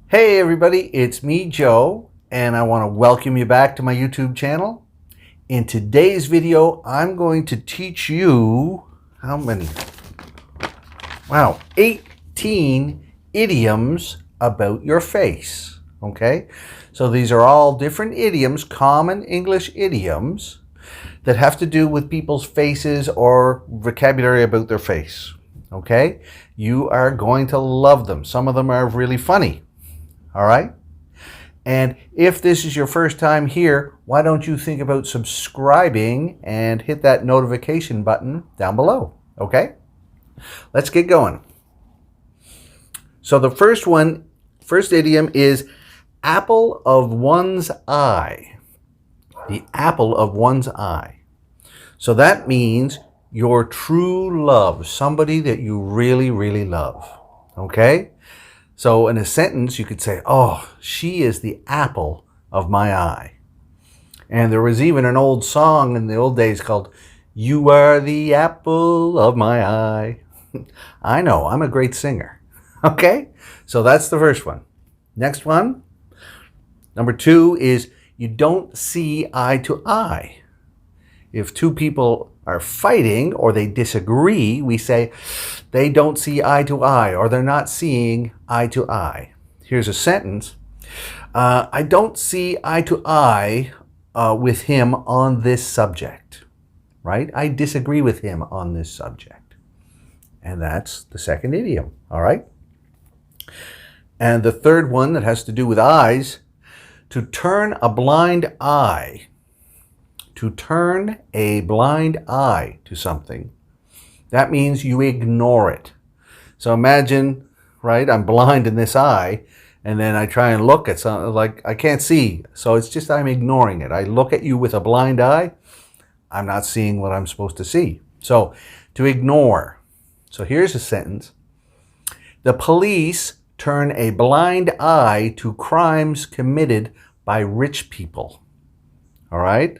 Hey everybody, it's me, Joe, and I want to welcome you back to my YouTube channel. In today's video, I'm going to teach you, how many? Wow, 18 idioms about your face, okay? So these are all different idioms, common English idioms, that have to do with people's faces or vocabulary about their face, okay? You are going to love them. Some of them are really funny. All right? And if this is your first time here, why don't you think about subscribing and hit that notification button down below, okay? Let's get going. So the first idiom is apple of one's eye. The apple of one's eye. So that means your true love, somebody that you really, really love, okay? So in a sentence, you could say, oh, she is the apple of my eye. And there was even an old song in the old days called, You Are the Apple of My Eye. I know, I'm a great singer. Okay, so that's the first one. Next one, number 2 is you don't see eye to eye. If two people are fighting or they disagree, we say they don't see eye to eye or they're not seeing eye to eye. Here's a sentence. I don't see eye to eye with him on this subject, right? I disagree with him on this subject. And that's the second idiom, all right? And the third one that has to do with eyes, to turn a blind eye. To turn a blind eye to something. That means you ignore it. So imagine, right, I'm blind in this eye, and then I try and look at something, like I can't see. So it's just I'm ignoring it. I look at you with a blind eye, I'm not seeing what I'm supposed to see. So to ignore. So here's a sentence. The police turn a blind eye to crimes committed by rich people. All right?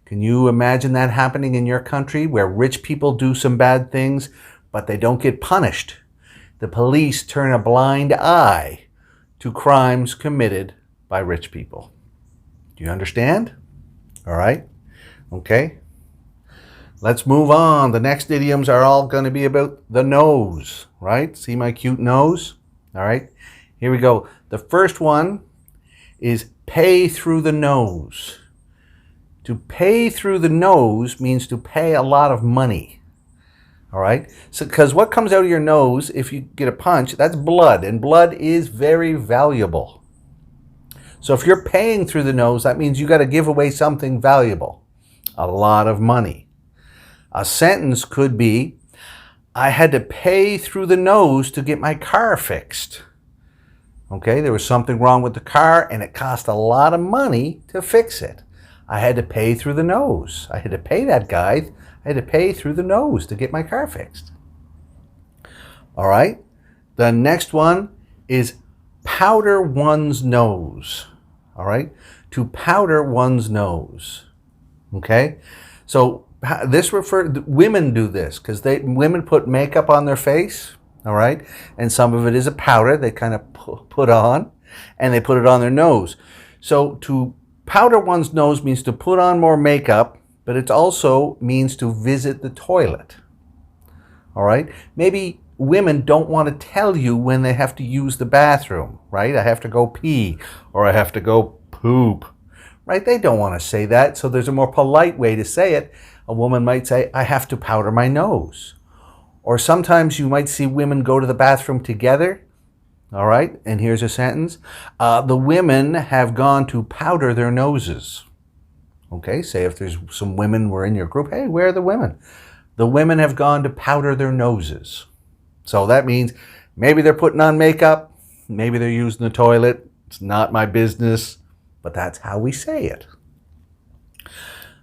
Can you imagine that happening in your country where rich people do some bad things, but they don't get punished? The police turn a blind eye to crimes committed by rich people. Do you understand? All right. Okay. Let's move on. The next idioms are all going to be about the nose, right? See my cute nose? All right. Here we go. The first one is pay through the nose. To pay through the nose means to pay a lot of money, all right? So, because what comes out of your nose, if you get a punch, that's blood, and blood is very valuable. So if you're paying through the nose, that means you got to give away something valuable, a lot of money. A sentence could be, I had to pay through the nose to get my car fixed. Okay, there was something wrong with the car, and it cost a lot of money to fix it. I had to pay through the nose. I had to pay that guy. I had to pay through the nose to get my car fixed. All right. The next one is powder one's nose. All right. To powder one's nose. Okay. So this women do this because women put makeup on their face. All right. And some of it is a powder they kind of put on, and they put it on their nose. So to powder one's nose means to put on more makeup, but it also means to visit the toilet. All right? Maybe women don't want to tell you when they have to use the bathroom, right? I have to go pee, or I have to go poop, right? They don't want to say that, so there's a more polite way to say it. A woman might say, I have to powder my nose. Or sometimes you might see women go to the bathroom together. All right, and here's a sentence. The women have gone to powder their noses. Okay, say if there's some women were in your group, hey, where are the women? The women have gone to powder their noses. So that means maybe they're putting on makeup, maybe they're using the toilet. It's not my business, but that's how we say it.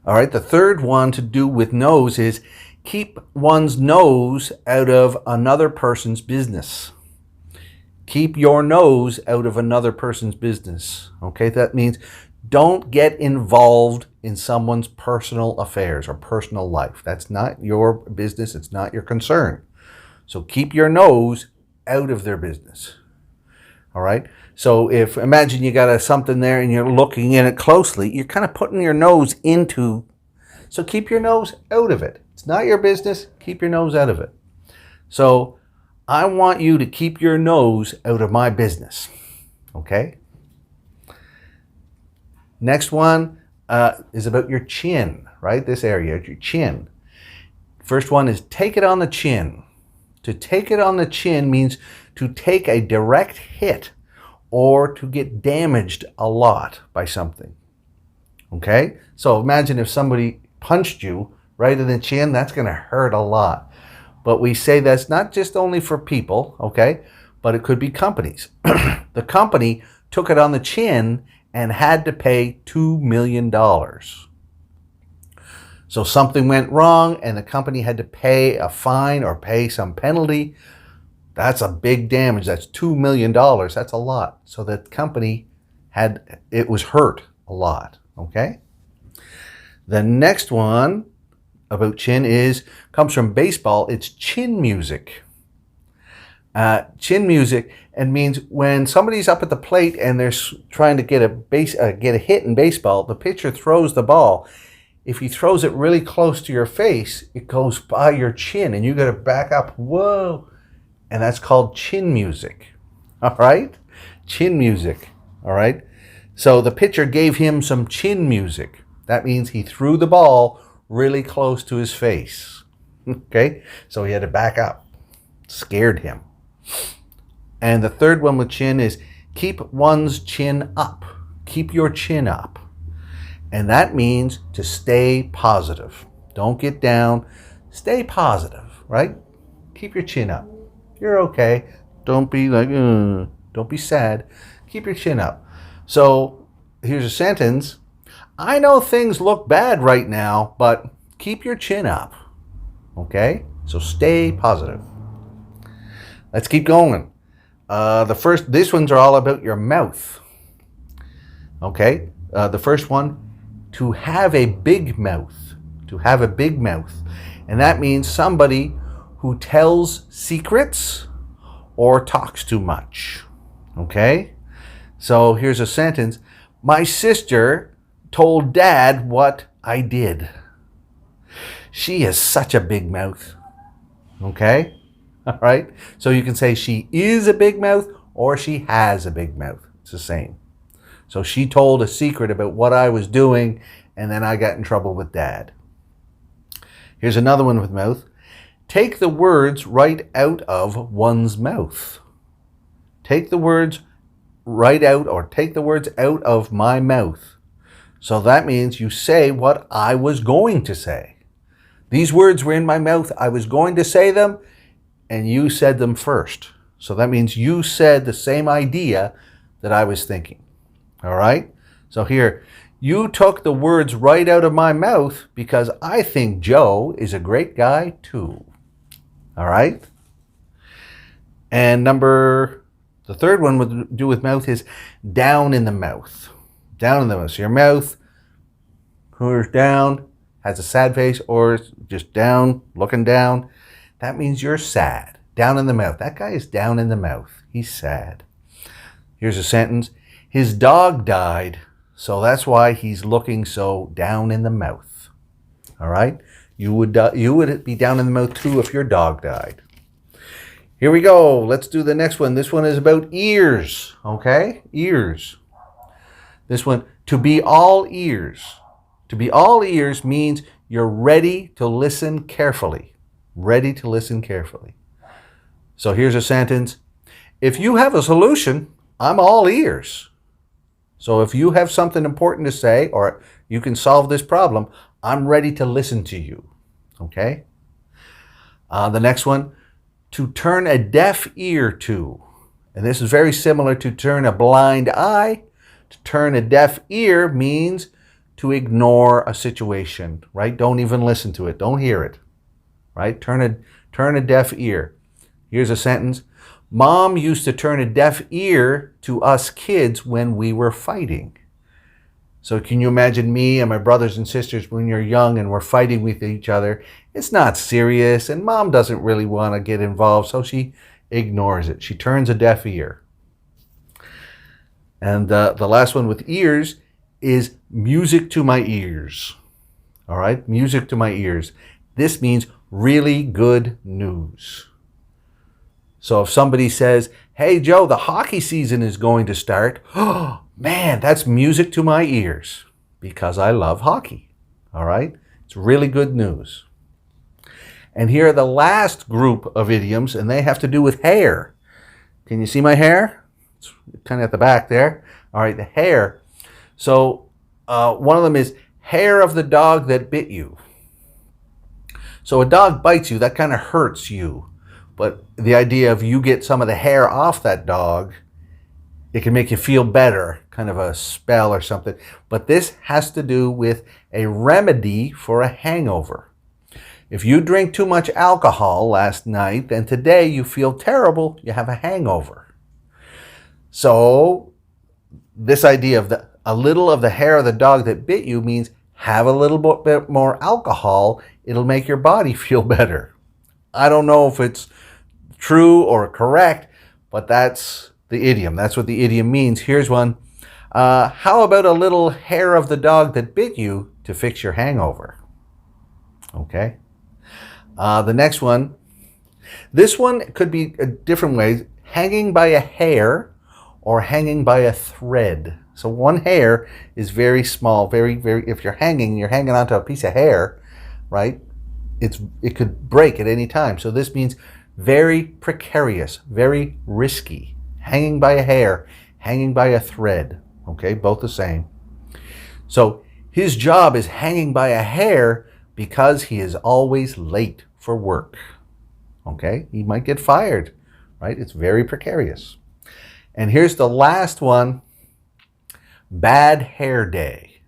All right, the third one to do with nose is keep one's nose out of another person's business. Keep your nose out of another person's business. Okay, that means don't get involved in someone's personal affairs or personal life. That's not your business. It's not your concern. So keep your nose out of their business. All right. So if imagine you got something there and you're looking in it closely, you're kind of putting your nose into. So keep your nose out of it. It's not your business. Keep your nose out of it. So I want you to keep your nose out of my business. Okay. Next one is about your chin, right? This area, your chin. First one is take it on the chin. To take it on the chin means to take a direct hit or to get damaged a lot by something. Okay? So imagine if somebody punched you right in the chin, that's going to hurt a lot. But we say that's not just only for people, okay? But it could be companies. The company took it on the chin and had to pay $2 million. So something went wrong and the company had to pay a fine or pay some penalty. That's a big damage. That's $2 million. That's a lot. So the company it was hurt a lot. Okay. The next one about chin comes from baseball. It's chin music. Chin music and means when somebody's up at the plate and they're trying to get a hit in baseball, the pitcher throws the ball. If he throws it really close to your face, it goes by your chin and you got to back up. Whoa. And that's called chin music. All right? Chin music. All right? So the pitcher gave him some chin music. That means he threw the ball really close to his face. Okay? So he had to back up. Scared him. And the third one with chin is keep one's chin up. Keep your chin up. And that means to stay positive. Don't get down. Stay positive, right? Keep your chin up. You're okay. Don't be like, don't be sad. Keep your chin up. So here's a sentence. I know things look bad right now, but keep your chin up. Okay? So stay positive. Let's keep going. These ones are all about your mouth. Okay? The first one, to have a big mouth. To have a big mouth. And that means somebody who tells secrets or talks too much. Okay? So here's a sentence. My sister told Dad what I did. She has such a big mouth. Okay? All right? So you can say she is a big mouth or she has a big mouth. It's the same. So she told a secret about what I was doing, and then I got in trouble with Dad. Here's another one with mouth. Take the words right out of one's mouth. Take the words right out, or take the words out of my mouth. So that means you say what I was going to say. These words were in my mouth. I was going to say them, and you said them first. So that means you said the same idea that I was thinking. All right? So here, you took the words right out of my mouth because I think Joe is a great guy too. All right? And the third one would do with mouth is down in the mouth. Down in the mouth. So your mouth, who's down, has a sad face, or just down, looking down. That means you're sad. Down in the mouth. That guy is down in the mouth. He's sad. Here's a sentence. His dog died, so that's why he's looking so down in the mouth. All right? You would be down in the mouth too if your dog died. Here we go. Let's do the next one. This one is about ears. Okay? Ears. This one, to be all ears. To be all ears means you're ready to listen carefully. Ready to listen carefully. So here's a sentence. If you have a solution, I'm all ears. So if you have something important to say or you can solve this problem, I'm ready to listen to you. Okay? The next one, to turn a deaf ear to. And this is very similar to turn a blind eye. To turn a deaf ear means to ignore a situation, right? Don't even listen to it. Don't hear it, right? Turn a deaf ear. Here's a sentence. Mom used to turn a deaf ear to us kids when we were fighting. So can you imagine me and my brothers and sisters when you're young and we're fighting with each other? It's not serious and Mom doesn't really want to get involved, so she ignores it. She turns a deaf ear. And the last one with ears is music to my ears. All right, music to my ears. This means really good news. So if somebody says, hey, Joe, the hockey season is going to start. Oh, man, that's music to my ears because I love hockey. All right, it's really good news. And here are the last group of idioms, and they have to do with hair. Can you see my hair? It's kind of at the back there. All right, the hair. So one of them is hair of the dog that bit you. So a dog bites you, that kind of hurts you. But the idea of you get some of the hair off that dog, it can make you feel better, kind of a spell or something. But this has to do with a remedy for a hangover. If you drink too much alcohol last night, then today you feel terrible, you have a hangover. So this idea of a little of the hair of the dog that bit you means have a little bit more alcohol, it'll make your body feel better. I don't know if it's true or correct, but that's the idiom. That's what the idiom means. Here's one. How about a little hair of the dog that bit you to fix your hangover? Okay. The next one. This one could be a different way. Hanging by a hair or hanging by a thread. So one hair is very small, very, if you're hanging onto a piece of hair, right? It could break at any time. So this means very precarious, very risky. Hanging by a hair, hanging by a thread. Okay, both the same. So his job is hanging by a hair because he is always late for work. Okay, he might get fired, right? It's very precarious. And here's the last one. Bad hair day,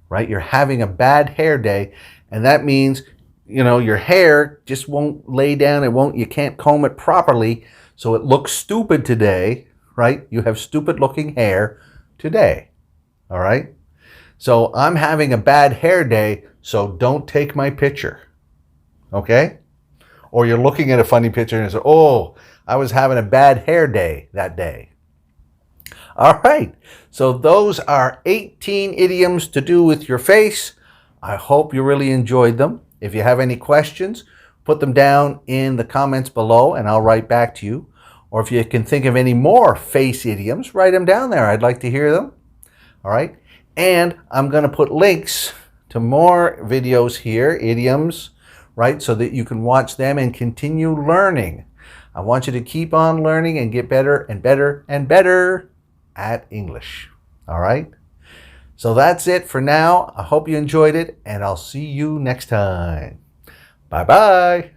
right? You're having a bad hair day, and that means, your hair just won't lay down. You can't comb it properly, so it looks stupid today, right? You have stupid looking hair today, all right? So I'm having a bad hair day, so don't take my picture, okay? Or you're looking at a funny picture and say, oh, I was having a bad hair day that day. All right, so those are 18 idioms to do with your face. I hope you really enjoyed them. If you have any questions, put them down in the comments below and I'll write back to you. Or if you can think of any more face idioms, write them down there. I'd like to hear them. All right, and I'm going to put links to more videos here, idioms, right, so that you can watch them and continue learning. I want you to keep on learning and get better and better and better at English. All right? So that's it for now. I hope you enjoyed it, and I'll see you next time. Bye-bye.